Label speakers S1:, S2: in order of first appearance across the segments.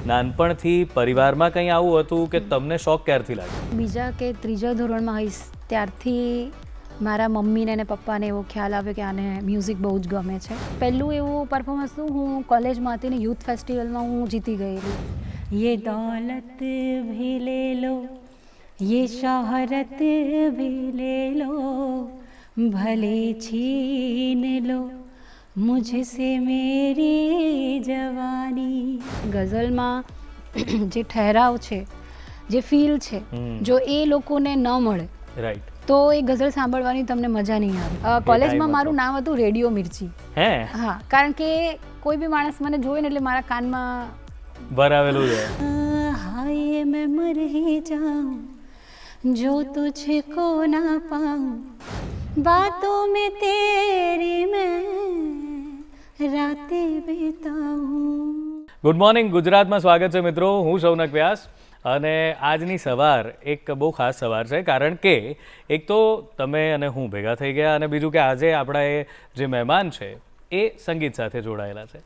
S1: નાનપણથી પરિવારમાં કંઈ આવું હતું કે તમને શોખ ક્યારથી લાગ્યો?
S2: બીજા કે ત્રીજા ધોરણમાં હઈશ ત્યારથી મારા મમ્મીને અને પપ્પાને એવો ખ્યાલ આવ્યો કે આને મ્યુઝિક બહુ જ ગમે છે. પહેલું એવું પરફોર્મન્સ હતું, હું કોલેજમાં હતી ને યુથ ફેસ્ટિવલમાં હું જીતી ગયેલી. યે દૌલત ભી લે લો, યે શોહરત ભી લે લો, ભલે છીન લો મુझसे मेरी जवानी. ગઝલમાં જે ઠહેરાવ છે, જે ફીલ છે, જો એ લોકોને ન મળે
S1: રાઈટ,
S2: તો એ ગઝલ સાંભળવાની તમને મજા નહીં આવે. કોલેજમાં મારું નામ હતું રેડિયો મિર્ચી.
S1: હે?
S2: હા, કારણ કે કોઈ બી માણસ મને જોવે ને એટલે મારા કાનમાં
S1: ભરાવેલું છે.
S2: હાય મેં મર હી જાઉં જો તુझको ના પાઉં, બાતોं में तेरी मैं रातें बिताऊं.
S1: ગુડ મોર્નિંગ ગુજરાતમાં સ્વાગત છે મિત્રો, હું શૌનક વ્યાસ. અને આજની સવાર એક બહુ ખાસ સવાર છે, કારણ કે એક તો તમે અને હું ભેગા થઈ ગયા, અને બીજું કે આજે આપણા એ જે મહેમાન છે એ સંગીત સાથે જોડાયેલા છે.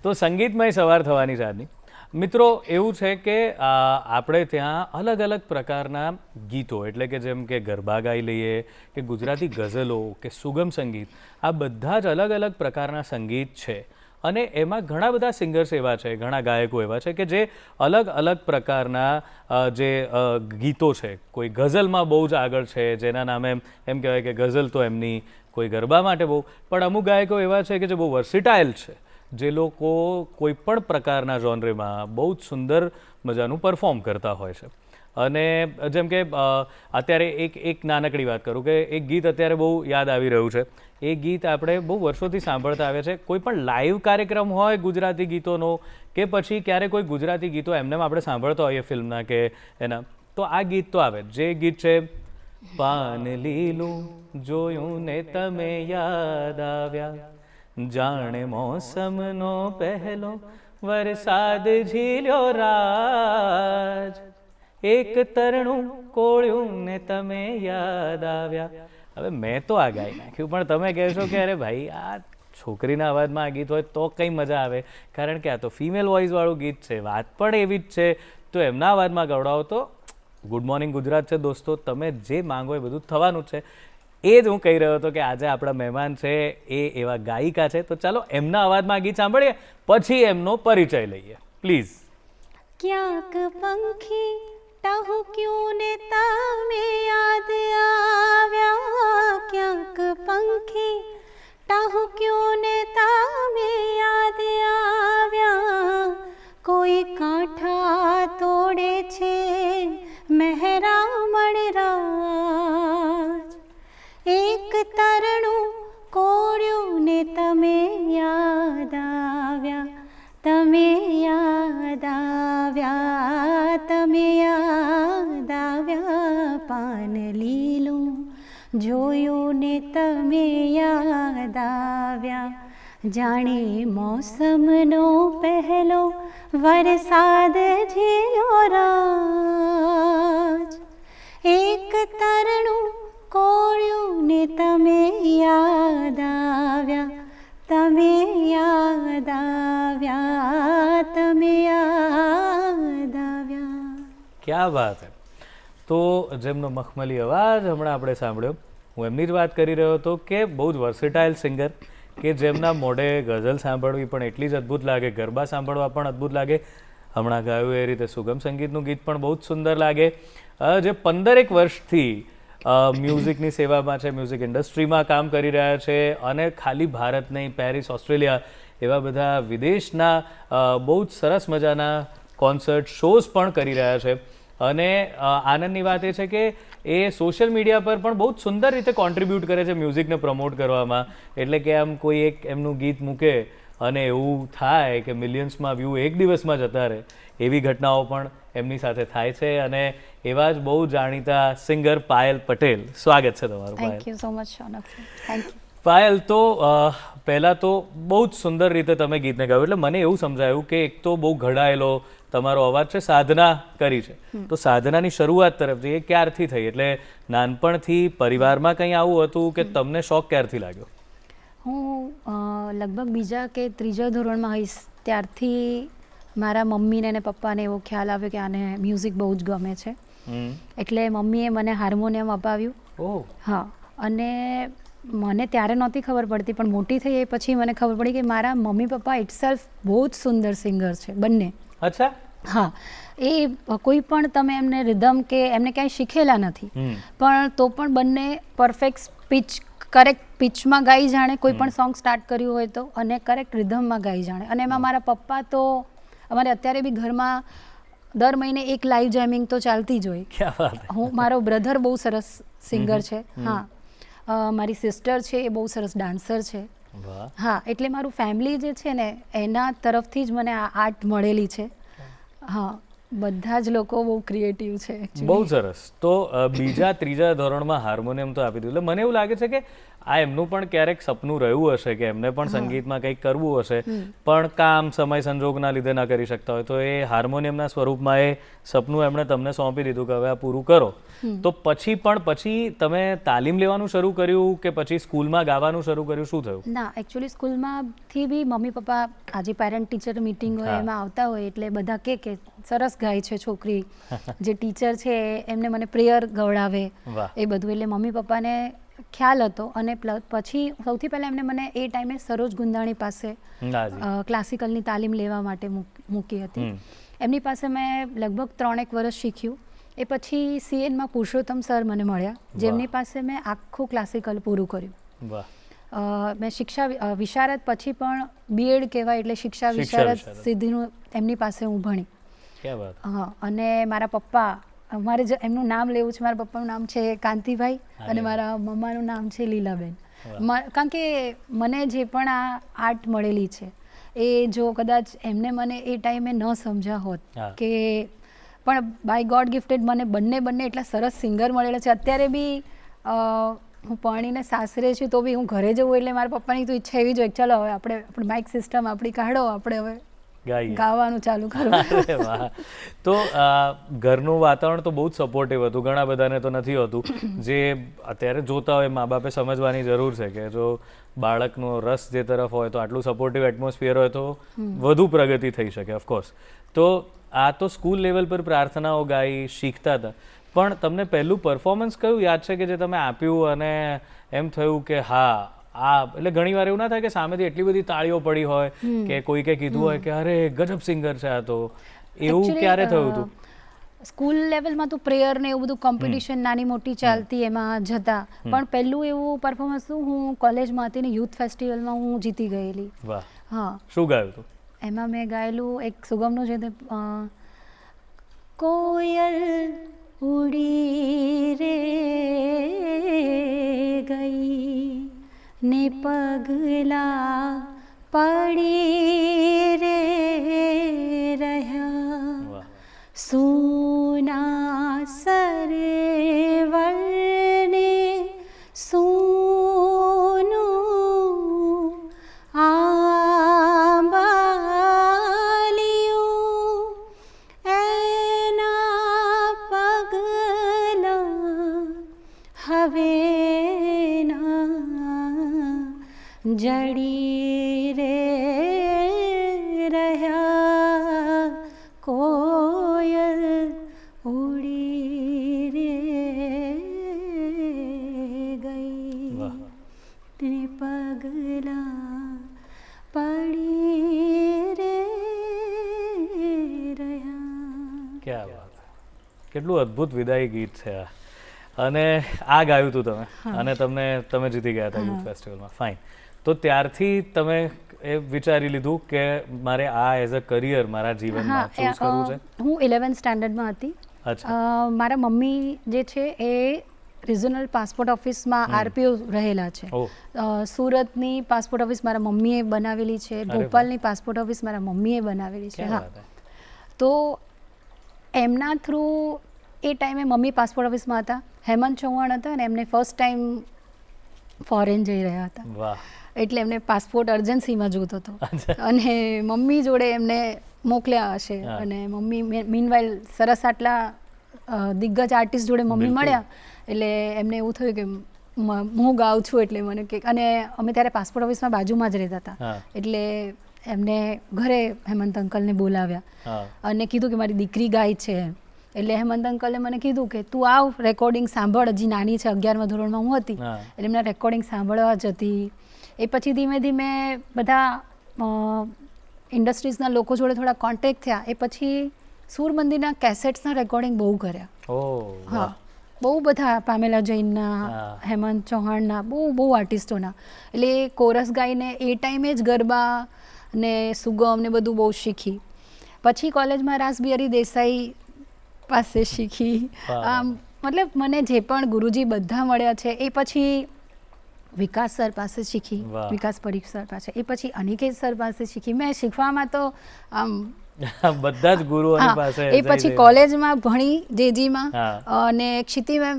S1: તો સંગીતમય સવાર થવાની છે આજની. મિત્રો એવું છે કે આપણે ત્યાં અલગ અલગ પ્રકારના ગીતો, એટલે કે જેમ કે ગરબા ગાઈ લઈએ કે ગુજરાતી ગઝલો કે સુગમ સંગીત, આ બધા જ અલગ અલગ પ્રકારના સંગીત છે. અને એમાં ઘણા બધા સિંગર્સ એવા છે, ઘણા ગાયકો એવા છે કે જે અલગ અલગ પ્રકારના જે ગીતો છે, કોઈ ગઝલમાં બહુ જ આગળ છે, જેના નામે એમ કહેવાય કે ગઝલ તો એમની, કોઈ ગરબા માટે બહુ, પણ અમુક ગાયકો એવા છે કે જે બહુ વર્સિટાઇલ છે, જે લોકો કોઈ પણ પ્રકારના જોનરેમાં બહુ જ સુંદર મજાનું પરફોર્મ કરતા હોય છે. અને જેમ કે અત્યારે એક નાનકડી વાત કરું કે એક ગીત અત્યારે બહુ યાદ આવી રહ્યું છે. એ ગીત આપણે બહુ વર્ષોથી સાંભળતા આવ્યા છે. કોઈ પણ લાઈવ કાર્યક્રમ હોય ગુજરાતી ગીતોનો, કે પછી ક્યારે કોઈ ગુજરાતી ગીતો એમને આપણે સાંભળતા હોઈએ ફિલ્મના કે એના, તો આ ગીત તો આવે. જે ગીત છે, પાન લીલું જોયું ને તમે યાદ આવ્યા, જાણે મોસમનો પહેલો વરસાદ ઝીલ્યો રાજ, એક તરણું કોળ્યું ને તમે યાદ આવ્યા. હવે મેં તો આ ગાઈ નાખ્યું, પણ તમે કહેશો કે અરે ભાઈ આ છોકરીના અવાજમાં આ ગીત હોય તો કંઈ મજા આવે, કારણ કે આ તો ફિમેલ વોઇસવાળું ગીત છે, વાત પણ એવી જ છે, તો એમના અવાજમાં ગવડાવો તો ગુડ મોર્નિંગ ગુજરાત છે દોસ્તો. તમે જે માંગો એ બધું થવાનું છે. એ જ હું કહી રહ્યો હતો કે આજે આપણા મહેમાન છે એ એવા ગાયિકા છે, તો ચાલો એમના અવાજમાં ગીત સાંભળીએ, પછી એમનો પરિચય લઈએ, પ્લીઝ.
S2: ક્યાંક પંખી ટહુક્યું ને તમે યાદ આવ્યા, ક્યાંક પંખી ટહુક્યું ને તમે યાદ આવ્યા, કોઈ કાંઠા તોડે છે મહેરામણ રાજ, એક તરણું કોળ્યું ને તમે યાદ આવ્યા, તમે યાદ આવ્યા, તમે યાદ આવ્યા, પાન લીલું જોયું ને તમે યાદ આવ્યા, જાણે મોસમનો પહેલો વરસાદ ઝીલ્યો રાજ, એક તરણું કોળ્યું ને તમે યાદ આવ્યા, તમે યાદ આવ્યા, તમે યાદ આવ્યા.
S1: ક્યા વાત હે. તો જેમનો મખમલી અવાજ હમણાં આપણે સાંભળ્યો, હું એમની જ વાત કરી રહ્યો હતો કે બહુ જ વર્સિટાઇલ સિંગર, કે જેમના મોઢે ગઝલ સાંભળવી પણ એટલી જ અદ્ભુત લાગે, ગરબા સાંભળવા પણ અદ્ભુત લાગે, હમણાં ગાયું એ રીતે સુગમ સંગીતનું ગીત પણ બહુ જ સુંદર લાગે, જે 15 વર્ષથી મ્યુઝિકની સેવામાં છે, મ્યુઝિક ઇન્ડસ્ટ્રીમાં કામ કરી રહ્યા છે, અને ખાલી ભારત નહીં, પેરિસ, ઓસ્ટ્રેલિયા એવા બધા વિદેશના બહુ જ સરસ મજાના કોન્સર્ટ શોઝ પણ કરી રહ્યા છે. અને આનંદની વાત એ છે કે એ સોશિયલ મીડિયા પર પણ બહુ જ સુંદર રીતે કોન્ટ્રીબ્યુટ કરે છે મ્યુઝિકને પ્રમોટ કરવામાં. એટલે કે આમ કોઈ એક એમનું ગીત મૂકે અને એવું થાય કે મિલિયન્સમાં વ્યૂ એક દિવસમાં જતા રહે, એવી ઘટનાઓ પણ એમની સાથે થાય છે. અને એવા જ બહુ જાણીતા સિંગર પાયલ પટેલ, સ્વાગત છે તમારું.
S2: Thank you so much Shaunak. Thank you.
S1: Payal, તો પહેલાં તો બહુ જ સુંદર રીતે તમે ગીતને ગાયું, એટલે મને એવું સમજાયું કે એક તો બહુ ઘડાયેલો તમારો અવાજ છે, સાધના કરી છે, તો સાધનાની શરૂઆત તરફ જઈએ, ક્યારથી થઈ? એટલે નાનપણથી પરિવારમાં કંઈ આવું હતું કે તમને શોખ ક્યારથી લાગ્યો?
S2: હું લગભગ બીજા કે ત્રીજા ધોરણમાં હઈશ ત્યારથી મારા મમ્મીને અને પપ્પાને એવો ખ્યાલ આવ્યો કે આને મ્યુઝિક બહુ જ ગમે છે, એટલે મમ્મીએ મને હાર્મોનિયમ અપાવ્યું.
S1: ઓહ,
S2: હા, અને મને ત્યારે નહોતી ખબર પડતી, પણ મોટી થઈ એ પછી મને ખબર પડી કે મારા મમ્મી પપ્પા ઇટસેલ્ફ બહુ જ સુંદર સિંગર છે બંને.
S1: અચ્છા.
S2: હા, એ કોઈ પણ તમે એમને રિધમ કે એમને ક્યાંય શીખેલા નથી, પણ તો પણ બંને પરફેક્ટ પિચ, કરેક્ટ પિચમાં ગાઈ જાણે, કોઈ પણ સોંગ સ્ટાર્ટ કર્યું હોય તો, અને કરેક્ટ રિધમમાં ગાઈ જાણે. અને એમાં મારા પપ્પા તો અમારે અત્યારે બી ઘરમાં દર મહિને એક લાઈવ જેમિંગ તો ચાલતી જ હોય.
S1: ક્યાં વાત.
S2: મારો બ્રધર બહુ સરસ સિંગર છે. હા, મારી સિસ્ટર છે એ બહુ સરસ ડાન્સર છે.
S1: વાહ.
S2: હા, એટલે મારું ફેમિલી જે છે ને એના તરફથી જ મને આ આર્ટ મળેલી છે. હા, બધા જ લોકો બહુ ક્રિએટિવ છે.
S1: બહુ સરસ. તો બીજા ત્રીજા ધોરણમાં હાર્મોનિયમ તો આપી દીધું, એટલે મને એવું લાગે છે કે આ એમનું પણ ક્યારેક સપનું રહ્યું હશે કે એમને પણ સંગીતમાં કંઈક કરવું હશે, પણ કામ સમય સંજોગના લીધે ના કરી શકતા હોય, તો એ હાર્મોનિયમના સ્વરૂપમાં એ સપનું એમણે તમને સોંપી દીધું કે હવે આ પૂરું કરો. તો પછી તમે તાલીમ લેવાનું શરૂ કર્યું કે પછી સ્કૂલમાં ગાવાનું શરૂ કર્યું, શું થયું?
S2: ના, એકચ્યુઅલી સ્કૂલમાંથી બી મમ્મી પપ્પા આજે પેરેન્ટ ટીચર મીટિંગ હોય એમાં આવતા હોય એટલે બધા કે સરસ ગાય છે છોકરી. જે ટીચર છે એમને મને પ્રેયર ગવડાવે એ બધું, એટલે મમ્મી પપ્પાને ખ્યાલ હતો. અને પછી સૌથી પહેલાં એમને મને એ ટાઈમે સરોજ ગુંદાણી પાસે ક્લાસિકલની તાલીમ લેવા માટે મૂકી હતી. એમની પાસે મેં લગભગ 3-1 વર્ષ શીખ્યું. એ પછી સીએનમાં પુરુષોત્તમ સર મને મળ્યા, જેમની પાસે મેં આખું ક્લાસિકલ પૂરું કર્યું. મેં શિક્ષા વિશારદ પછી પણ બીએડ કહેવાય એટલે શિક્ષા વિશારદ સિદ્ધિનું એમની પાસે હું ભણી. હા, અને મારા પપ્પા, મારે એમનું નામ લેવું છે, મારા પપ્પાનું નામ છે કાંતિભાઈ અને મારા મમ્માનું નામ છે લીલાબેન. કારણ કે મને જે પણ આ આર્ટ મળેલી છે એ જો કદાચ એમને મને એ ટાઈમે ન સમજ્યા હોત કે, પણ બાય ગોડ ગિફ્ટેડ મને બંને એટલા સરસ સિંગર મળેલા છે. અત્યારે બી હું પરણીને સાસરે છું તો બી હું ઘરે જવું એટલે મારા પપ્પાની તો ઈચ્છા એવી જ હોય, ચાલો હવે આપણે માઇક સિસ્ટમ આપણી કાઢો, આપણે હવે ગાવાનું ચાલુ કરો.
S1: તો ઘરનું વાતાવરણ તો બહુ જ સપોર્ટિવ હતું, ઘણા બધાને તો નથી હોતું. જે અત્યારે જોતા હોય મા બાપે સમજવાની જરૂર છે કે જો બાળકનો રસ જે તરફ હોય તો આટલું સપોર્ટિવ એટમોસ્ફિયર હોય તો વધુ પ્રગતિ થઈ શકે ઓફકોર્સ. તો આ તો સ્કૂલ લેવલ પર પ્રાર્થનાઓ ગાઈ શીખતા હતા, પણ તમને પહેલું પરફોર્મન્સ કયું યાદ છે કે જે તમે આપ્યું અને એમ થયું કે હા આ, એટલે ઘણી વાર એવું ના થાય કે સામેથી એટલી બધી તાળીઓ પડી હોય કે કોઈકે કીધું હોય કે અરે ગજબ સિંગર છે આ, તો એવું ક્યારે થયું હતું?
S2: સ્કૂલ લેવલમાં તો પ્રેયર ને એવું બધું કોમ્પિટિશન નાની મોટી ચાલતી એમાં જતા, પણ પહેલું એવું પરફોર્મન્સ હું કોલેજમાં હતી ને યુથ ફેસ્ટિવલમાં હું જીતી ગયેલી.
S1: વાહ.
S2: હા.
S1: શું ગાયું હતું?
S2: એમાં મેં ગાયેલું એક સુગમનું છે, કોયલ ઉડી રે ગઈ ને પગલા પડી રે રહ્યા, સુના સરેવર ને સોનું આંબાલિયું એના પગલા હવે જડી રે રહ્યા, કોયલ ઉડી રે ગઈ ને પગલા પડી રે રહ્યા.
S1: ક્યાં વાત, કેટલું અદ્ભુત વિદાય ગીત છે આ. અને આ ગાયું હતું તમે અને તમે જીતી ગયા હતા યુથ ફેસ્ટિવલમાં. ફાઇન. તો ત્યારથી તમે એ વિચારી લીધું કે મારે આ એઝ અ કરિયર મારા જીવનમાં ચૂઝ કરવું છે?
S2: હું 11th સ્ટાન્ડર્ડમાં હતી. મારા મમ્મી જે છે એ રિજનલ પાસપોર્ટ ઓફિસમાં આરપીઓ રહેલા છે. સુરતની પાસપોર્ટ ઓફિસ મારા મમ્મીએ બનાવેલી છે, ભોપાલની પાસપોર્ટ ઓફિસ મારા મમ્મીએ બનાવેલી છે. હા, તો એમના થ્રુ એ ટાઈમે મમ્મી પાસપોર્ટ ઓફિસમાં હતા, હેમંત ચૌહાણ હતા અને એમને ફર્સ્ટ ટાઈમ ફોરેન જઈ રહ્યા હતા, એટલે એમને પાસપોર્ટ અર્જન્સીમાં જોતો હતો અને મમ્મી જોડે એમને મોકલ્યા હશે. અને મમ્મી મીનવાઇલ સરસ આટલા દિગ્ગજ આર્ટિસ્ટ જોડે મમ્મી મળ્યા એટલે એમને એવું થયું કે હું ગાઉં છું એટલે મને કે, અને અમે ત્યારે પાસપોર્ટ ઓફિસમાં બાજુમાં જ રહેતા હતા એટલે એમને ઘરે હેમંત અંકલને બોલાવ્યા
S1: હા
S2: અને કીધું કે મારી દીકરી ગાય છે એમ. એટલે હેમંત અંકલે મને કીધું કે તું આવ રેકોર્ડિંગ સાંભળ, હજી નાની છે, 11મા ધોરણમાં હું હતી
S1: હા
S2: એટલે એમના રેકોર્ડિંગ સાંભળવા જતી. એ પછી ધીમે ધીમે બધા ઇન્ડસ્ટ્રીઝના લોકો જોડે થોડા કોન્ટેક્ટ થયા. એ પછી સૂર મંદિરના કેસેટ્સના રેકોર્ડિંગ બહુ કર્યા.
S1: ઓ
S2: હા, બહુ બધા પામેલા જૈનના,
S1: હા.
S2: હેમંત ચૌહાણના, બહુ આર્ટિસ્ટોના. એટલે કોરસ ગાઈને એ ટાઈમે જ ગરબા ને સુગમ ને બધું બહુ શીખી. પછી કોલેજમાં રાસ બિહારી દેસાઈ પાસે શીખી.
S1: વાહ.
S2: મતલબ મને જે પણ ગુરુજી બધા મળ્યા છે એ પછી વિકાસ સર પાસે શીખી,
S1: વાહ.
S2: વિકાસ પરીખ સર પાસે, એ પછી અનિકેત સર પાસે શીખી. મેં શીખવામાં તો આમ
S1: બધા જ ગુરુઓની
S2: હા,
S1: પાસે
S2: એ પછી કોલેજમાં ભણી જેજીમાં
S1: હા.
S2: અને ક્ષિતિ મેમ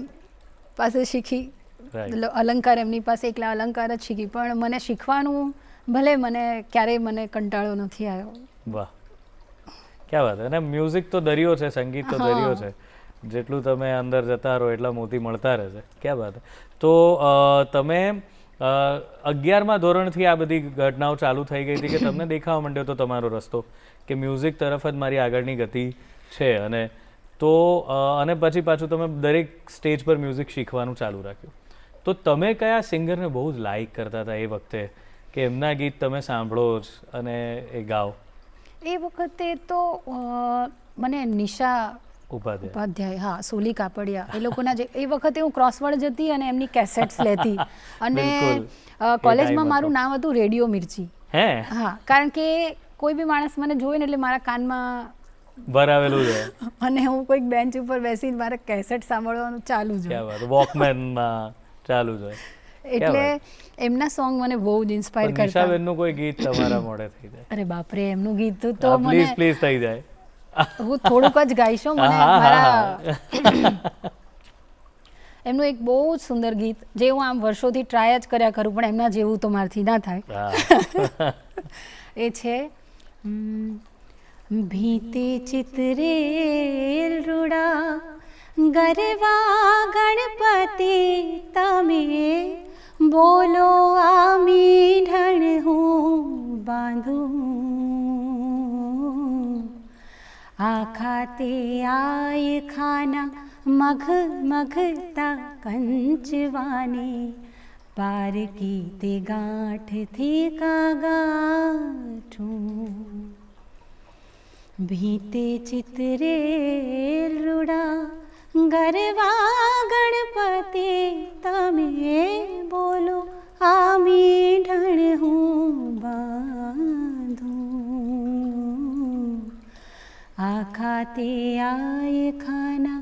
S2: પાસે શીખી.
S1: Right.
S2: અલંકાર એમની પાસે એકલા અલંકાર જ શીખી. પણ મને શીખવાનું ભલે મને ક્યારેય મને કંટાળો નથી આવ્યો.
S1: વાહ, ક્યાં વાત. અને મ્યુઝિક તો દરિયો છે, સંગીત તો દરિયો છે. જેટલું તમે અંદર જતા રહો એટલા મોતી મળતા રહેશે. ક્યાં વાત. તો તમે 11મા ધોરણથી આ બધી ઘટનાઓ ચાલુ થઈ ગઈ હતી કે તમને દેખાવા માંડ્યો તો તમારો રસ્તો કે મ્યુઝિક તરફ જ મારી આગળની ગતિ છે. અને તો અને પછી પાછું તમે દરેક સ્ટેજ પર મ્યુઝિક શીખવાનું ચાલુ રાખ્યું. તો તમે કયા સિંગરને બહુ જ લાઇક કરતા હતા એ વખતે કે એમના ગીત તમે સાંભળો જ અને એ ગાઓ?
S2: એ વખતે તો મને નિશા
S1: ઉપાધ્યાય.
S2: ઉપાધ્યાય, હા, સોલી કાપડિયા, એ લોકોના જે એ વખતે હું ક્રોસવર્ડ જતી અને એમની કેસેટ્સ લેતી. અને
S1: બિલકુલ.
S2: કોલેજમાં
S1: time
S2: મારું
S1: હતો.
S2: નામ હતું રેડિયો મિર્ચી.
S1: હે
S2: હા, કારણ કે કોઈ બી માણસ મને જોવે ને એટલે મારા કાનમાં
S1: બરાવેલું છે.
S2: અને હું કોઈક બેન્ચ ઉપર બેસીને મારે કેસેટ સાંભળવાનું ચાલુ જ
S1: ક્યાં
S2: હોય.
S1: વાત. વોકમેનમાં ચાલુ જ હોય.
S2: એટલે એમના સોંગ મને બહુ જ ઇન્સ્પાયર
S1: પણ
S2: કરતા.
S1: નિશાબેનનું કોઈ ગીત તમારા મોઢે થઈ જાય?
S2: અરે બાપરે, એમનું ગીત તો મને
S1: પ્લીઝ પ્લીઝ થઈ જાય.
S2: હું થોડુંક જ ગાઈશ હો. મને
S1: હા, હા,
S2: મારા એમનું એક બહુ જ સુંદર ગીત જે હું આમ વર્ષોથી ટ્રાય જ કર્યા કરું પણ એમના જેવું તો મારથી ના થાય.
S1: હા.
S2: એ છે ભીતે ચિતરે રૂડા ગરવા ગણપતિ તમે બોલો આમી ઢણ હું બાંધું આખાતે આય ખાના મઘ મઘતા કંચવાની પારકી તે ગાંઠથી કાગાઠું ભીતે ચિતરે રૂડા ગરવા ગણપતિ તમે બોલો આમી ઢણ હું બાંધું આખાતે આય ખાના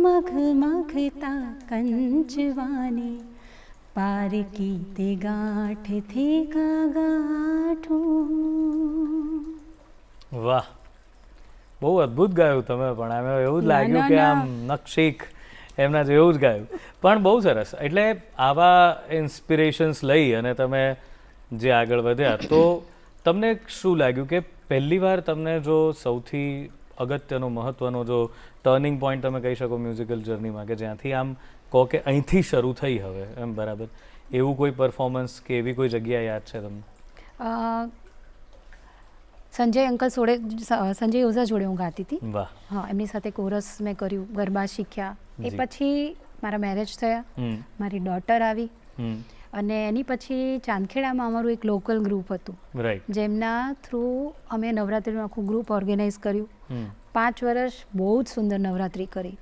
S2: મઘ મઘતા કંચવાની પારકી તે ગાંઠથી કાગાઠું.
S1: વાહ, બહુ અદ્ભુત ગાયું તમે પણ. આમ એવું જ લાગ્યું કે આમ નકશીક એમના જેવું જ ગાયું. પણ બહુ સરસ. એટલે આવા ઇન્સ્પિરેશન્સ લઈ અને તમે જે આગળ વધ્યા તો તમને શું લાગ્યું કે પહેલી વાર તમને જો સૌથી અગત્યનો મહત્વનો જો ટર્નિંગ પોઈન્ટ તમે કહી શકો મ્યુઝિકલ જર્નીમાં કે જ્યાંથી આમ કહો કે અહીંથી શરૂ થઈ હવે એમ બરાબર એવું કોઈ પરફોર્મન્સ કે એવી કોઈ જગ્યા યાદ છે તમને?
S2: સંજય અંકલ જોડે, સંજય ઓઝા જોડે હું ગાતી હતી.
S1: વાહ.
S2: હા, એમની સાથે કોરસ મેં કર્યું, ગરબા શીખ્યા. એ પછી મારા મેરેજ થયા, મારી ડોટર આવી અને એની પછી ચાંદખેડામાં અમારું એક લોકલ ગ્રુપ હતું
S1: રાઈટ.
S2: જેમના થ્રુ અમે નવરાત્રિનું આખું ગ્રુપ ઓર્ગેનાઇઝ કર્યું. 5 વર્ષ બહુ જ સુંદર નવરાત્રિ કરી.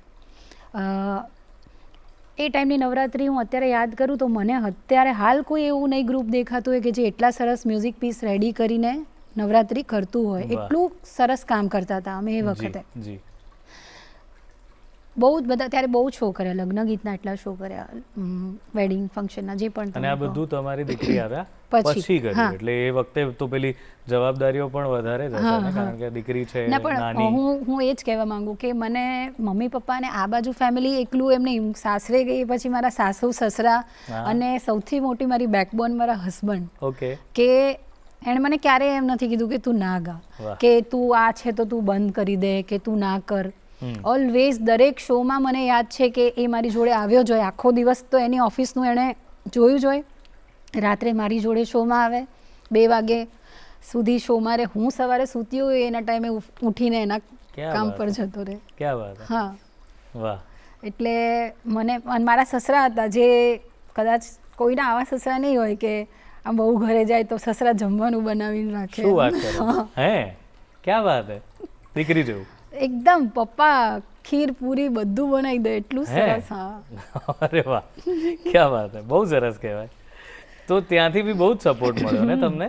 S2: એ ટાઈમની નવરાત્રિ હું અત્યારે યાદ કરું તો મને અત્યારે હાલ કોઈ એવું નહીં ગ્રુપ દેખાતું હોય કે જે એટલા સરસ મ્યુઝિક પીસ રેડી કરીને નવરાત્રિ કરતું હોય. એટલું સરસ કામ કરતા હતા અમે એ વખતે.
S1: જી.
S2: બહુ જ બધા ત્યારે બહુ શો કર્યા, લગ્ન ગીતના એટલા શો કર્યા, વેડિંગ ફંક્શનના જે પણ.
S1: અને આ બધું તમારી દીકરી આવ્યા
S2: પછી
S1: કર્યું એટલે એ વખતે તો પેલી જવાબદારીઓ પણ વધારે જ હશે ને કારણ કે દીકરી છે
S2: ના પણ હું એ જ કહેવા માંગુ કે મને મમ્મી પપ્પાને આ બાજુ ફેમિલી એકલું એમને સાસરે ગઈ પછી મારા સાસુ સસરા અને સૌથી મોટી મારી બેકબોન મારા હસબન્ડ.
S1: ઓકે.
S2: કે એણે મને ક્યારેય એમ નથી કીધું કે તું ના ગા, કે તું આ છે તો તું બંધ કરી દે, કે તું ના કર. ઓલવેઝ દરેક શોમાં મને યાદ છે કે એ મારી જોડે આવ્યો જ હોય. આખો દિવસ તો એની ઓફિસનું એણે જોયું જ હોય. રાત્રે મારી જોડે શોમાં આવે 2 વાગે, સુધી શો મારે હું સવારે સૂતી હોય એના ટાઈમે ઉઠીને એના
S1: ક્યાં
S2: કામ
S1: વાત
S2: પર
S1: હે.
S2: જતો રહે.
S1: ક્યાં વાત હે.
S2: હા,
S1: વાહ.
S2: એટલે મને અને મારા સસરા હતા જે કદાચ કોઈના આવા સસરા નહીં હોય કે આમ બહુ ઘરે જાય તો સસરા જમવાનું બનાવીને રાખે.
S1: શું વાત કરો હે, ક્યાં વાત હે, દીકરી જેવું.
S2: એકદમ પપ્પા ખીર પૂરી બધું બનાવી દે એટલું
S1: હે?
S2: સરસ. હા,
S1: અરે વાહ, ક્યાં વાત હે, બહુ સરસ કહેવાય. તો ત્યાંથી બી બહુ જ સપોર્ટ મળ્યો ને તમને.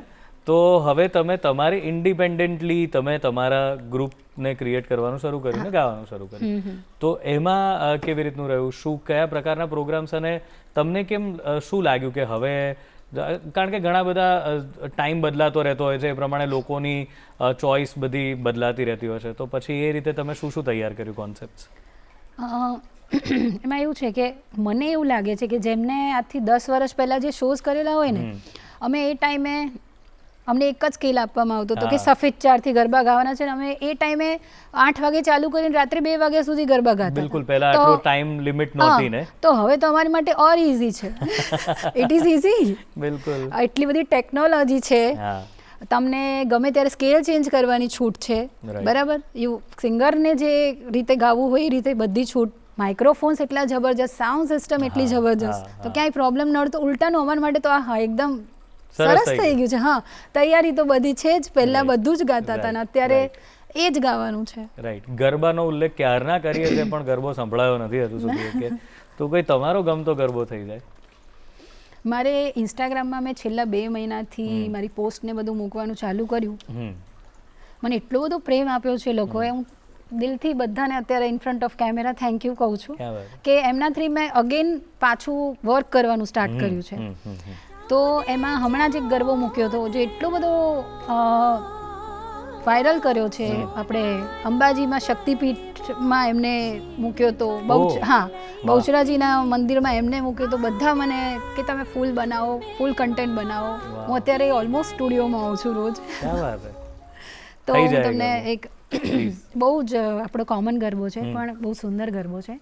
S1: તો હવે તમે તમારી ઇન્ડિપેન્ડન્ટલી તમે તમારા ગ્રુપને ક્રિએટ કરવાનું શરૂ કર્યું ને ગાવાનું શરૂ કર્યું. તો એમાં કેવી રીતનું રહ્યું, શું કયા પ્રકારના પ્રોગ્રામ્સ, અને તમને કેમ શું લાગ્યું કે હવે કારણ કે ઘણા બધા ટાઈમ બદલાતો રહેતો હોય છે એ પ્રમાણે લોકોની ચોઈસ બધી બદલાતી રહેતી હોય છે, તો પછી એ રીતે તમે શું શું તૈયાર કર્યું કોન્સેપ્ટ?
S2: એમાં એવું છે કે મને એવું લાગે છે કે જેમને આજથી 10 વર્ષ પહેલાં જે શોઝ કરેલા હોય ને, અમે એ ટાઈમે અમને એક જ સ્કેલ આપવામાં આવતો હતો કે સફેદ ચારથી ગરબા ગાવાના છે, ને અમે એ ટાઈમે 8 વાગે ચાલુ કરીને રાત્રે 2 વાગ્યા સુધી ગરબા ગાતા.
S1: બિલકુલ, પહેલા આટલો ટાઈમ લિમિટ નહોતી ને.
S2: તો હવે તો અમારી માટે ઓર ઇઝી છે. It is easy.
S1: બિલકુલ.
S2: એટલી બધી ટેકનોલોજી છે,
S1: હા,
S2: તમને ગમે ત્યારે સ્કેલ ચેન્જ કરવાની છૂટ છે.
S1: Right.
S2: બરાબર, સિંગરને જે રીતે ગાવું હોય એ રીતે બધી છૂટ. માઇક્રોફોન્સ એટલા જબરજસ્ત, સાઉન્ડ સિસ્ટમ એટલી જબરજસ્ત, તો ક્યાંય પ્રોબ્લેમ ન હોય. તો ઉલટાનું અમારા માટે તો આ એકદમ સરસ થઈ ગયું છે. હા, તૈયારી તો બધી છે જ, પહેલા બધું જ ગાતા હતા ને અત્યારે એ જ ગાવાનું છે.
S1: રાઈટ. ગરબાનો ઉલ્લેખ ક્યારના કરીએ છીએ પણ ગરબો સંભળાયો નથી હજુ સુધી કે તો કોઈ તમારો ગમતો ગરબો થઈ જાય.
S2: મારે ઇન્સ્ટાગ્રામમાં મેં છેલ્લા 2 મહિનાથી મારી પોસ્ટ ને બધું મૂકવાનું ચાલુ કર્યું. મને એટલો બધો પ્રેમ આપ્યો છે લોકોએ. હું દિલથી બધાને અત્યારે in front of camera thank you કહું છું કે એમના થ્રી મેં અગેન પાછું વર્ક કરવાનું સ્ટાર્ટ કર્યું છે. તો એમાં હમણાં જ એક ગરબો મૂક્યો હતો જે એટલો બધો વાયરલ કર્યો છે. આપણે અંબાજીમાં શક્તિપીઠમાં એમને મૂક્યો હતો, બહુચરાજીના મંદિરમાં એમને મૂક્યો તો બધા મને કે તમે ફૂલ બનાવો, ફૂલ કન્ટેન્ટ બનાવો. હું અત્યારે ઓલમોસ્ટ સ્ટુડિયોમાં આવું છું રોજ. તો હું તમને એક બહુ જ આપણો કોમન ગરબો છે પણ બહુ સુંદર ગરબો છે.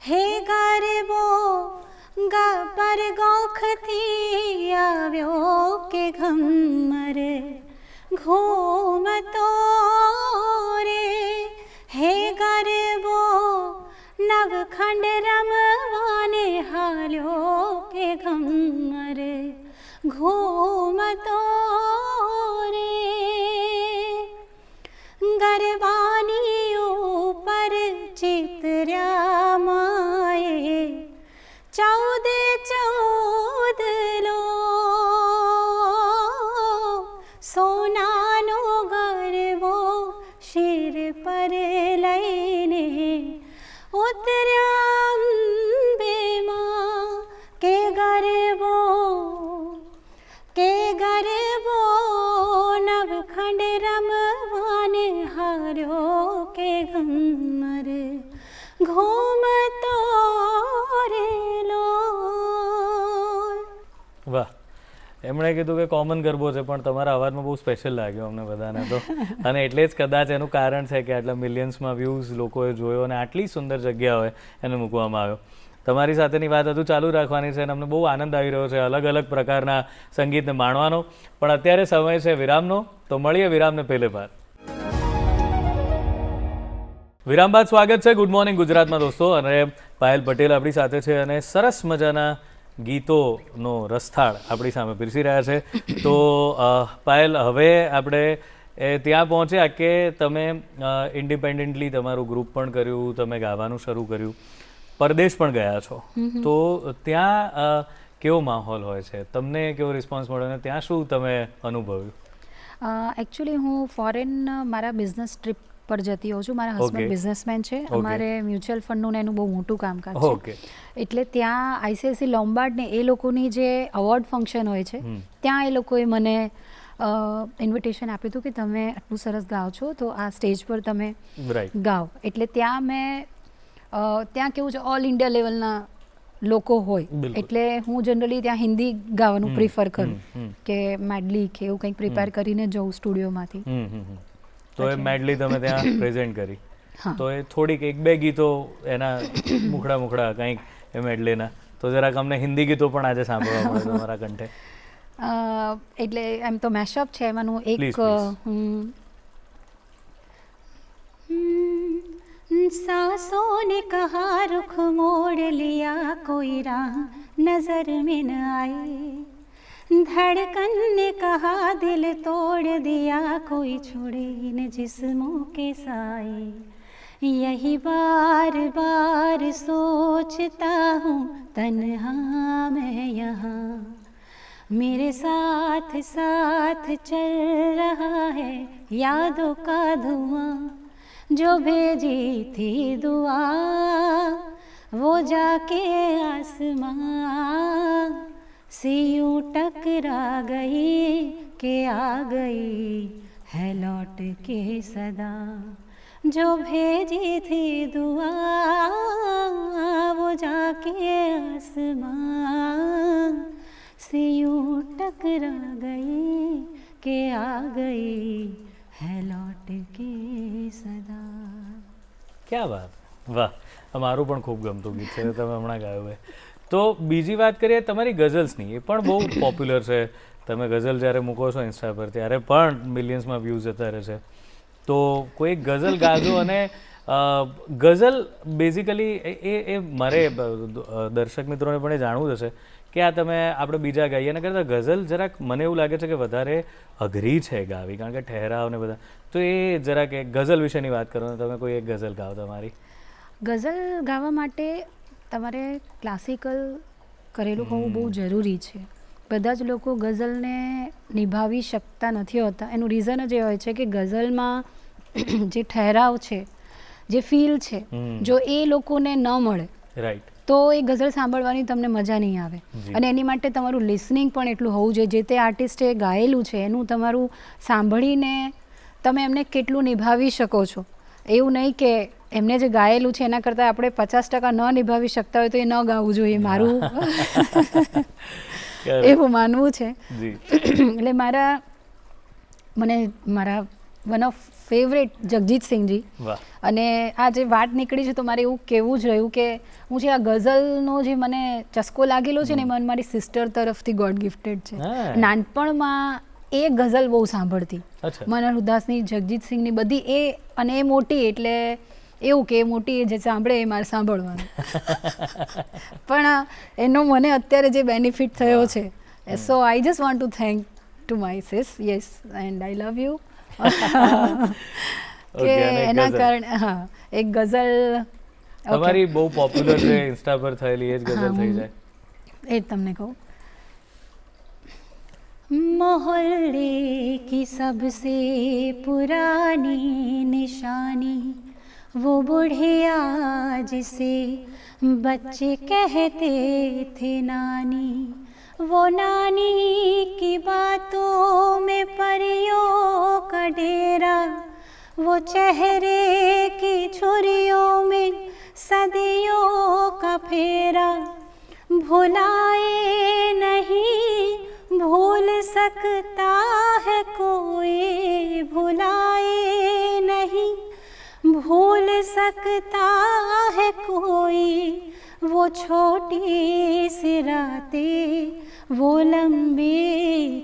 S2: હે ગરબો ગબર ગોખથી આવ્યો કે ઘમર ઘૂમતો રે. હે ગરબો નવખંડ રમવાને હાલ્યો કે ઘમર ઘૂમતો રે. ગરબાની ઉપર ચિત્ર્યા માએ 14 લો સોનાનો ગરબો શિર પર લઈને ઉતર્યા અંબેમાં કે ગરબો નવખંડ રમવાને હાર્યો કે ઘમર ઘૂમતો રેલો.
S1: વાહ, એમણે કીધું કે કોમન ગરબો છે પણ તમારા અવાજમાં બહુ સ્પેશિયલ લાગ્યો અમને બધાને તો. અને એટલે જ કદાચ એનું કારણ છે કે આટલા મિલિયન્સમાં વ્યૂઝ લોકોએ જોયો અને આટલી સુંદર જગ્યાઓએ એને મૂકવામાં આવ્યો. તમારી સાથેની વાત હજુ ચાલુ રાખવાની છે અને અમને બહુ આનંદ આવી રહ્યો છે અલગ અલગ પ્રકારના સંગીતને માણવાનો. પણ અત્યારે સમય છે વિરામનો, તો મળીએ વિરામને પહેલે બાદ. વિરામ બાદ સ્વાગત છે ગુડ મોર્નિંગ ગુજરાતમાં દોસ્તો. અને પાયલ પટેલ આપણી સાથે છે અને સરસ મજાના ગીતોનો રસથાળ આપણી સામે પીરસી રહ્યા છે. તો પાયલ, હવે આપણે ત્યાં પહોંચ્યા કે તમે ઇન્ડિપેન્ડન્ટલી તમારું ગ્રુપ પણ કર્યું, તમે ગાવાનું શરૂ કર્યું, પરદેશ પણ ગયા છો. તો ત્યાં કેવો માહોલ હોય છે, તમને કેવો રિસ્પોન્સ મળ્યો અને ત્યાં શું તમે અનુભવ્યું?
S2: એકચ્યુઅલી હું ફોરેન મારા બિઝનેસ ટ્રીપ પર જતી હોઉં છું. મારા હસબન્ડ બિઝનેસમેન છે. અમારે મ્યુચ્યુઅલ ફંડનું એનું બહુ મોટું કામકાજ છે. એટલે ત્યાં આઈસીઆઈસી લોમ્બાર્ડ ને એ લોકોની જે અવોર્ડ ફંક્શન હોય છે ત્યાં એ લોકોએ મને ઇન્વિટેશન આપ્યું હતું કે તમે આટલું સરસ ગાઓ છો તો આ સ્ટેજ પર તમે ગાઓ. એટલે ત્યાં મેં ત્યાં કેવું છે ઓલ ઇન્ડિયા લેવલના લોકો હોય એટલે હું જનરલી ત્યાં હિન્દી ગાવાનું પ્રિફર કરું કે મેડલી કે એવું કંઈક પ્રિપેર કરીને જઉં સ્ટુડિયોમાંથી.
S1: તો એ મેડલી તમે ત્યાં પ્રેઝન્ટ કરી. તો એ થોડીક 1-2 ગીતો એના મુખડા કંઈક એ મેડલીના તો જરાક અમને હિન્દી ગીતો પણ આજે સાંભળવા મળે તમારા કંઠે.
S2: એટલે એમ તો મેશઅપ છે એમાંનું એક
S1: Please, please.
S2: सांसों ने कहा रुख मोड़ लिया कोई राह नजर में न आए धड़कन ने कहा दिल तोड़ दिया कोई छोड़े न जिस्मों के साए यही बार बार सोचता हूँ तन्हा मैं यहाँ मेरे साथ साथ चल रहा है यादों का धुआं जो भेजी थी दुआ वो जाके आसमां से यूं टकरा गई कि आ गई है लौट के सदा जो भेजी थी दुआ वो जाके आसमां से यूं टकरा गई कि आ गई है लौट के सदा.
S1: ક્યાં વાત, વાહ, અમારું પણ ખૂબ ગમતું ગીત છે તમે હમણાં ગાયું છે. તો બીજી વાત કરીએ તમારી ગઝલ્સની, એ પણ બહુ પોપ્યુલર છે. તમે ગઝલ જ્યારે મૂકો છો ઇન્સ્ટા પર ત્યારે પણ મિલિયન્સમાં વ્યૂઝ જતા રહે છે. તો કોઈ ગઝલ ગાજો. અને ગઝલ બેઝિકલી એ મારે દર્શક મિત્રોને પણ એ જાણવું જ હશે કે આ તમે આપણે બીજા ગાઈએ એના કરતાં ગઝલ જરાક મને એવું લાગે છે કે વધારે અઘરી છે ગાવી, કારણ કે ઠહેરાવ ને બધા. તો એ જરાક એક ગઝલ વિશેની વાત કરો ને તમે કોઈ એક ગઝલ ગાઓ તમારી.
S2: ગઝલ ગાવા માટે તમારે ક્લાસિકલ કરેલું હોવું બહુ જરૂરી છે. બધા જ લોકો ગઝલને નિભાવી શકતા નથી હોતા. એનું રીઝન જ એ હોય છે કે ગઝલમાં જે ઠહેરાવ છે, જે ફીલ છે, જો એ લોકોને ન મળે
S1: રાઈટ
S2: તો એ ગઝલ સાંભળવાની તમને મજા નહીં આવે. અને એની માટે તમારું લિસનિંગ પણ એટલું હોવું જોઈએ. જે તે આર્ટિસ્ટે ગાયેલું છે એનું તમારું સાંભળીને તમે એમને કેટલું નિભાવી શકો છો. એવું નહીં કે એમને જે ગાયેલું છે એના કરતાં આપણે 50% ન નિભાવી શકતા હોય તો એ ન ગાવું જોઈએ, મારું એવું માનવું છે. એટલે મારા one of favourite Jagjit Sinhji. અને આ જે વાત નીકળી છે તો મારે એવું કહેવું જ રહ્યું કે હું જે આ ગઝલનો જે મને ચસ્કો લાગેલો છે ને એ મને મારી સિસ્ટર તરફથી ગોડ ગિફ્ટેડ છે. નાનપણમાં એ ગઝલ બહુ સાંભળતી, મનોહર ઉદાસની, જગજીત સિંહની બધી. એ અને એ મોટી એટલે એવું કે એ મોટી જે સાંભળે એ મારે સાંભળવાનું. પણ એનો મને અત્યારે જે બેનિફિટ થયો છે, so I just want to thank to my sis. Yes, and I love you. કે એના કારણે હા એક ગઝલ
S1: તમારી બહુ પોપ્યુલર છે ઇન્સ્ટા પર થયેલી એ જ ગઝલ થઈ જાય.
S2: એ જ તમને કહું. मोहल्ले की सबसे पुरानी निशानी वो बुढ़िया जिसे बच्चे कहते थे नानी वो नानी की बातों में परियों का डेरा वो चेहरे की छुरियों में सदियों का फेरा भुलाए नहीं भूल सकता है कोई भुलाए नहीं भूल सकता है कोई वो छोटी सी रातें वो लंबी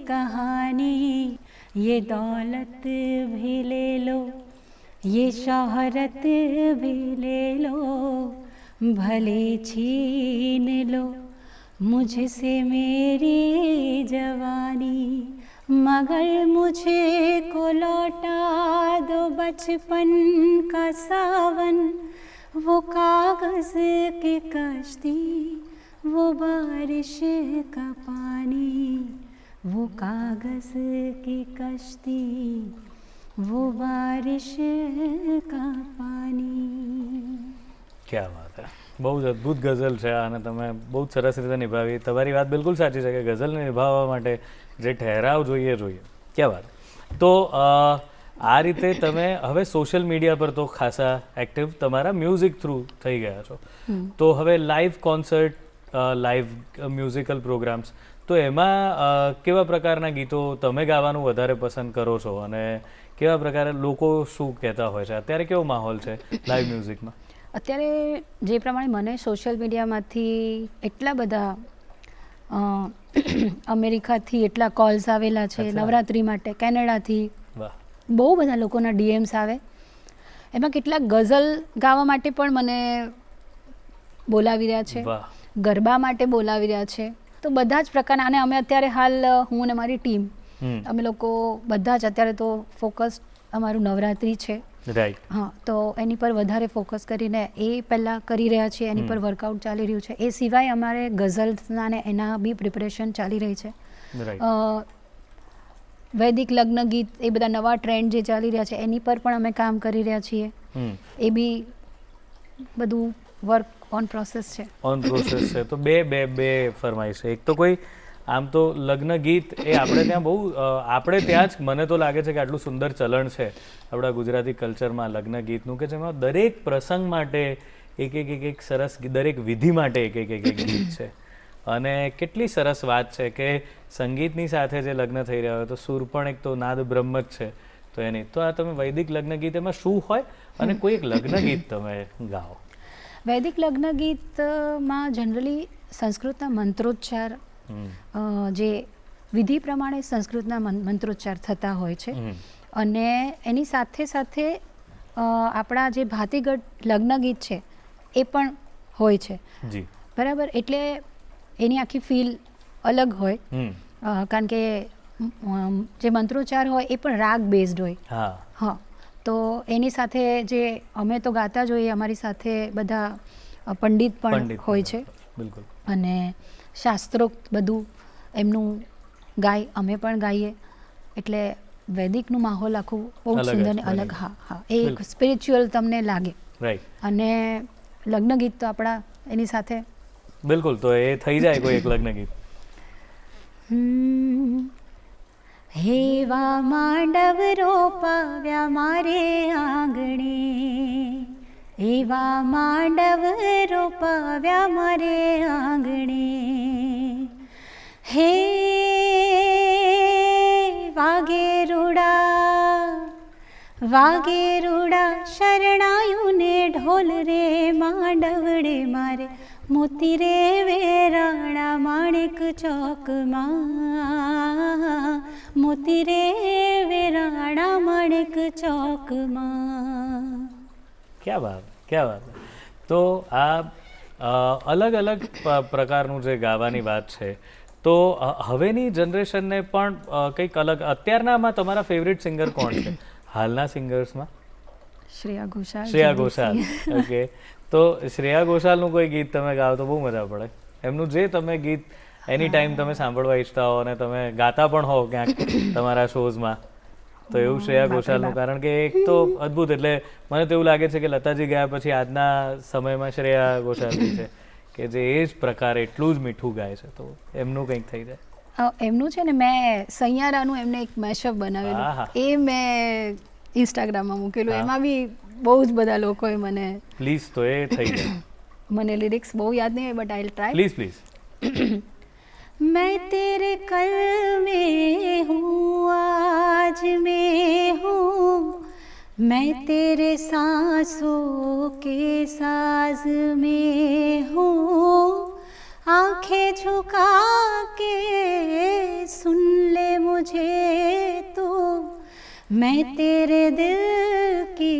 S2: कहानी ये दौलत भी ले लो ये शोहरत भी ले लो भले छीन लो मुझसे मेरी जवानी मगर मुझे को लौटा दो बचपन का सावन वो कागज़ की कश्ती वो बारिश का पानी वो कागज़ की कश्ती वो बारिश का पानी.
S1: ક્યા વાત હે, બહુ જ અદ્ભુત ગઝલ છે અને તમે બહુ જ સરસ રીતે નિભાવી. તમારી વાત બિલકુલ સાચી છે કે ગઝલને નિભાવવા માટે જે ઠહેરાવ જોઈએ. ક્યાં વાત. તો આ રીતે તમે હવે સોશિયલ મીડિયા પર તો ખાસા એક્ટિવ તમારા મ્યુઝિક થ્રુ થઈ ગયા છો. તો હવે live concert, live musical programs, તો એમાં કેવા પ્રકારના ગીતો તમે ગાવાનું વધારે પસંદ કરો છો અને કેવા પ્રકારે લોકો શું કહેતા હોય છે? અત્યારે કેવો માહોલ છે લાઈવ મ્યુઝિકમાં?
S2: અત્યારે જે પ્રમાણે મને સોશિયલ મીડિયામાંથી એટલા બધા અમેરિકાથી એટલા કોલ્સ આવેલા છે
S1: અચ્છા.
S2: નવરાત્રિ માટે, કેનેડાથી
S1: વાહ.
S2: બહુ બધા લોકોના ડીએમ્સ આવે. એમાં કેટલાક ગઝલ ગાવા માટે પણ મને બોલાવી રહ્યા છે,
S1: વાહ.
S2: ગરબા માટે બોલાવી રહ્યા છે. તો બધા જ પ્રકારના, અને અમે અત્યારે હાલ હું અને મારી ટીમ
S1: હમ.
S2: અમે લોકો બધા જ અત્યારે તો ફોકસ અમારું નવરાત્રિ છે.
S1: રાઈટ.
S2: હા, તો એની પર વધારે ફોકસ કરીને એ પહેલાં કરી રહ્યા છીએ, એની પર વર્કઆઉટ ચાલી રહ્યું છે. એ સિવાય અમારે ગઝલ્સના ને એના બી પ્રિપરેશન ચાલી રહી છે.
S1: રાઈટ.
S2: વૈદિક લગ્ન ગીત, એ બધા નવા ટ્રેન્ડ જે ચાલી રહ્યા છે એની પર પણ અમે કામ કરી રહ્યા છીએ.
S1: હમ.
S2: એ બી બધું વર્ક ઓન પ્રોસેસ છે.
S1: ઓન પ્રોસેસ છે. તો બે ફરમાઈશ છે. એક તો કોઈ આમ તો લગ્ન ગીત એ આપણે ત્યાં બહુ આપણે ત્યાં જ મને તો લાગે છે કે આટલું સુંદર ચલણ છે આપણા ગુજરાતી કલ્ચરમાં લગ્ન ગીતનું, કે જેમાં દરેક પ્રસંગ માટે એક સરસ દરેક વિધિ માટે એક ગીત છે. અને કેટલી સરસ વાત છે કે સંગીતની સાથે જે લગ્ન થઈ રહ્યા હોય તો સુર પણ એક તો નાદ બ્રહ્મ જ છે. તો એની તો આ તમે વૈદિક લગ્ન ગીત એમાં શું હોય અને કોઈ એક લગ્ન ગીત તમે ગાઓ?
S2: વૈદિક લગ્ન ગીતમાં જનરલી સંસ્કૃતના મંત્રોચ્ચાર, જે વિધિ પ્રમાણે સંસ્કૃતના મંત્રોચ્ચાર થતા હોય છે. અને એની સાથે સાથે આપણા જે ભાતીગઢ લગ્ન ગીત છે એ પણ હોય છે.
S1: જી.
S2: બરાબર, એટલે એની આખી ફીલ અલગ હોય. કારણ કે જે મંત્રોચ્ચાર હોય એ પણ રાગ બેઝડ હોય.
S1: હા.
S2: હા, તો એની સાથે જે અમે તો ગાતા જ હોઈએ, અમારી સાથે બધા પંડિત પણ હોય છે.
S1: બિલકુલ.
S2: અને શાસ્ત્રોક્ત બધું એમનું ગાય, અમે પણ ગાઈએ. એટલે વૈદિકનું માહોલ આખું બહુ જ સુંદર ને અલગ. હા હા, એ એક સ્પિરિચ્યુઅલ તમને લાગે.
S1: રાઈટ.
S2: અને લગ્ન ગીત તો આપણા એની સાથે
S1: બિલકુલ. તો એ થઈ જાય કોઈ એક લગ્ન ગીત.
S2: હેવા માંડવ રોપાવ્યા મારે આંગણે, એવા માંડવ રોપાવ્યા મારે આંગણે. હે વાગે રૂડા શરણાયું ને ઢોલ રે માંડવડે મારે, મોતી રે વેરાણા માણેક ચોકમાં, મોતી રે વેરાણા માણેક ચોકમાં.
S1: ક્યાં વાત, ક્યાં વાત. તો આ અલગ અલગ પ્રકારનું જે ગાવાની વાત છે, તો હવેની જનરેશનને પણ કંઈક અલગ, અત્યારનામાં તમારા ફેવરિટ સિંગર કોણ છે હાલના સિંગર્સમાં?
S2: શ્રેયા ઘોષાલ.
S1: શ્રેયા ઘોષાલ. ઓકે. તો શ્રેયા ઘોષાલનું કોઈ ગીત તમે ગાઓ તો બહુ મજા પડે. એમનું જે તમે ગીત એની ટાઈમ તમે સાંભળવા ઈચ્છતા હો અને તમે ગાતા પણ હો ક્યાંક તમારા શોઝમાં, તો એવું શ્રેયા ઘોષાલનું, કારણ કે એક તો અદ્ભુત. એટલે મને તો એવું લાગે છે કે લતાજી ગયા પછી આજના સમયમાં શ્રેયા ઘોષાલજી છે કે જે એ જ પ્રકારે એટલું જ મીઠું ગાય છે. તો એમનું કંઈક થઈ જાય.
S2: એમનું છે ને, મેં સૈયારાનું એમને એક મેશઅપ બનાવેલું, એ મેં ઇન્સ્ટાગ્રામમાં મૂકેલું. એમાં બી બહુ જ બધા લોકોએ મને
S1: પ્લીઝ તો એ થઈ જાય.
S2: મને લિરિક્સ બહુ યાદ નહીં હોય, but I will try.
S1: Please please.
S2: मैं तेरे कल में हूँ, आज में हूँ, मैं तेरे सांसों के साज में हूँ, आंखें झुका के सुन ले मुझे तो, मैं तेरे दिल की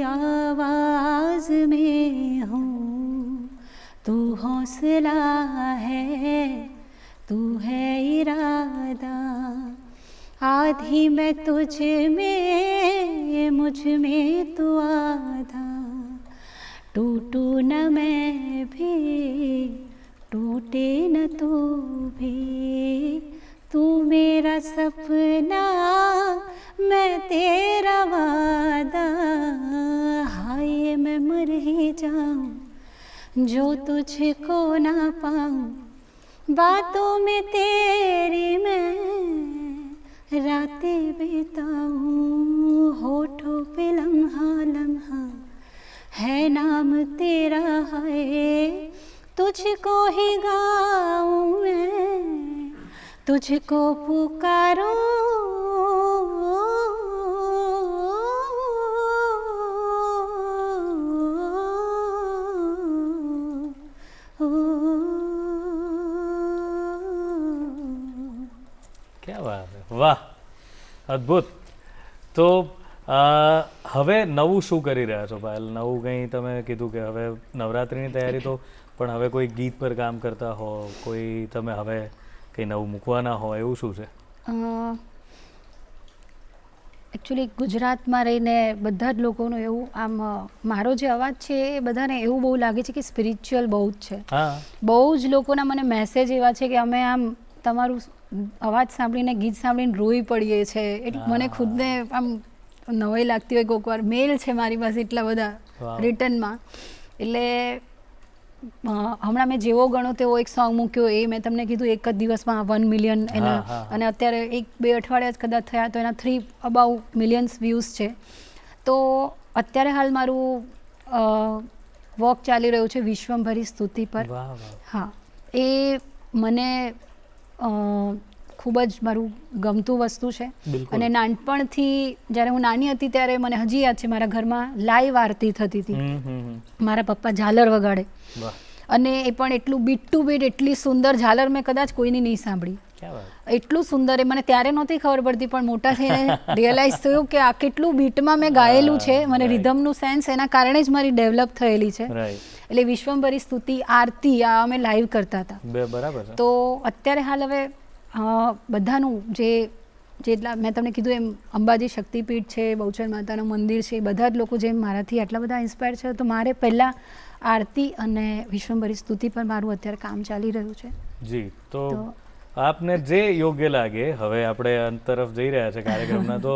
S2: आवाज में हूँ, तू हौसला है, तू है इरादा, आधी मैं तुझ में, मुझ में तू आधा, टूटू न मैं भी, टूटे न तू भी, तू मेरा सपना, मैं तेरा वादा, हाय मैं मर ही जाऊं जो तुझको ना पाऊं, बातों में तेरी मैं रातें बिताऊं, होठों पे लम्हा लम्हा है नाम तेरा, है तुझको ही गाऊं मैं, तुझको पुकारूं,
S1: ક્યાં વાત છે, વાહ, અદ્ભુત. તો હવે નવું શું કરી રહ્યા છો પાયલ? નવું કંઈ તમે કીધું કે હવે નવરાત્રિની તૈયારી તો, પણ હવે કોઈ ગીત પર કામ કરતા હો, કોઈ તમે હવે કંઈ નવું મૂકવાના હો, એવું શું છે?
S2: એકચ્યુઅલી ગુજરાતમાં રહીને બધા જ લોકોનું એવું આમ મારો જે અવાજ છે એ બધાને એવું બહુ લાગે છે કે સ્પિરિચ્યુઅલ બહુ જ છે.
S1: હા,
S2: બહુ જ લોકોના મને મેસેજ એવા છે કે અમે આમ તમારું અવાજ સાંભળીને ગીત સાંભળીને રોઈ પડીએ છે. એટલે મને ખુદને આમ નવાઈ લાગતી હોય. કોઈક વાર મેલ છે મારી પાસે એટલા બધા
S1: વાહ.
S2: રિટર્નમાં. એટલે હમણાં મેં જેવો ગણો તેવો એક સોંગ મૂક્યો, એ મેં તમને કીધું એક જ દિવસમાં 1 મિલિયન એના,
S1: હા.
S2: અને અત્યારે 1-2 અઠવાડિયા જ કદાચ થયા તો એના 3 અબાઉટ મિલિયન્સ વ્યૂઝ છે. તો અત્યારે હાલ મારું વર્ક ચાલી રહ્યું છે વિશ્વંભરી સ્તુતિ પર.
S1: વાહ વાહ.
S2: હા, એ મને ખૂબ જ મારું ગમતું વસ્તુ છે.
S1: બિલકુલ.
S2: અને નાનપણથી જ્યારે હું નાની હતી ત્યારે મને હજી યાદ છે, મારા ઘરમાં લાઈવ આરતી થતી હતી. મારા પપ્પા ઝાલર વગાડે,
S1: વાહ,
S2: અને એ પણ એટલું બીટ ટુ બીટ, એટલી સુંદર ઝાલર મેં કદાચ કોઈની નહીં સાંભળી.
S1: ક્યાં વાત.
S2: એટલું સુંદર, એ મને ત્યારે નહોતી ખબર પડતી, પણ મોટા થઈને રિયલાઇઝ થયું કે આ કેટલું બીટમાં મેં ગાયેલું છે. મને
S1: right.
S2: રિધમનું સેન્સ એના કારણે જ મારી ડેવલપ થયેલી છે.
S1: રાઈટ,
S2: એટલે વિશ્વંભરી સ્તુતિ આરતી આ અમે લાઈવ કરતા હતા.
S1: બરાબર છે.
S2: તો અત્યારે હાલ હવે બધાનું જેટલા મેં તમને કીધું એમ અંબાજી શક્તિપીઠ છે, બહુચર માતાનું મંદિર છે, બધા જ લોકો જેમ મારાથી આટલા બધા ઇન્સ્પાયર છે, તો મારે પહેલાં આરતી અને વિશ્વંભરી સ્તુતિ પર મારું અત્યારે કામ ચાલી રહ્યું છે.
S1: જી, તો આપને જે યોગ્ય લાગે, હવે આપણે અંત તરફ જઈ રહ્યા છે કાર્યક્રમના, તો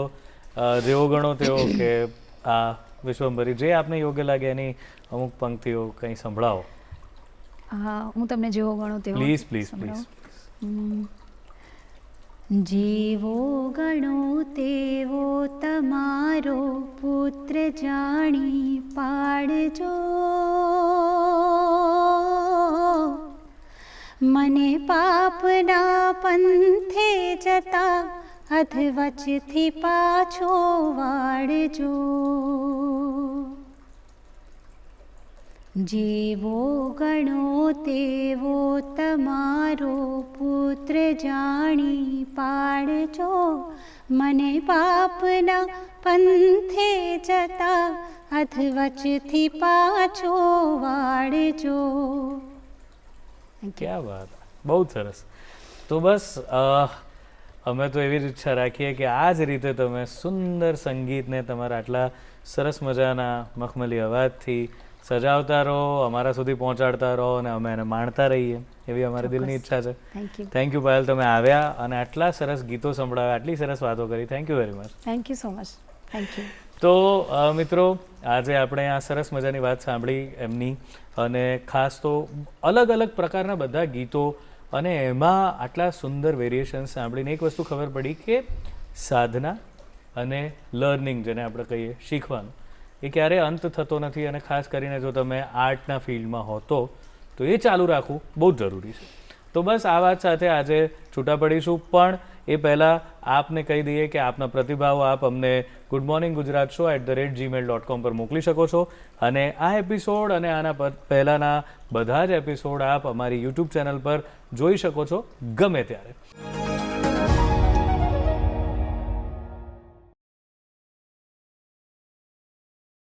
S1: જેવો ગણો તેવો કે આ વિશ્વંભરી જે આપને યોગ્ય લાગે એની અમુક પંક્તિઓ કંઈ સંભળાવો.
S2: હું તમને જેવો ગણો તેવો
S1: પ્લીઝ પ્લીઝ પ્લીઝ.
S2: જેવો ગણો તેવો તમારો પુત્ર જાણી પાડજો, મને પાપના પંથે જતા અધવચથી પાછો વાળજો. જેવો ગણો તેવો તમારો પુત્ર જાણી પાડજો, મને પાપના પંથે જતા અધવચથી પાછો વાળજો.
S1: ક્યાં વાત, બહુ જ સરસ. તો બસ અમે તો એવી જ ઈચ્છા રાખીએ કે આ જ રીતે તમે સુંદર સંગીતને તમારા આટલા સરસ મજાના મખમલી અવાજથી સજાવતા રહો, અમારા સુધી પહોંચાડતા રહો, અને અમે એને માણતા રહીએ, એવી અમારી દિલની ઈચ્છા છે. થેન્ક યુ પાયલ, તમે આવ્યા અને આટલા સરસ ગીતો સંભળાવ્યા, આટલી સરસ વાતો કરી. Thank you very much.
S2: Thank you so much. Thank you.
S1: તો મિત્રો, આજે આપણે આ સરસ મજાની વાત સાંભળી એમની, અને ખાસ તો અલગ અલગ પ્રકારના બધા ગીતો, અને એમાં આટલા સુંદર વેરિએશન્સ સાંભળીને એક વસ્તુ ખબર પડી કે સાધના અને લર્નિંગ, જેને આપણે કહીએ શીખવાનું, એ ક્યારેય અંત થતો નથી. અને ખાસ કરીને જો તમે આર્ટના ફિલ્ડમાં હો તો એ ચાલુ રાખવું બહુ જ જરૂરી છે. તો બસ આ વાત સાથે આજે છૂટા પડીશું, પણ એ પહેલાં આપને કહી દઈએ કે આપના પ્રતિભાવો આપ અમને goodmorninggujarat@gmail.com પર મોકલી શકો છો. અને આ એપિસોડ અને આના પહેલાંના બધા જ એપિસોડ આપ અમારી યુટ્યુબ ચેનલ પર જોઈ શકો છો ગમે ત્યારે.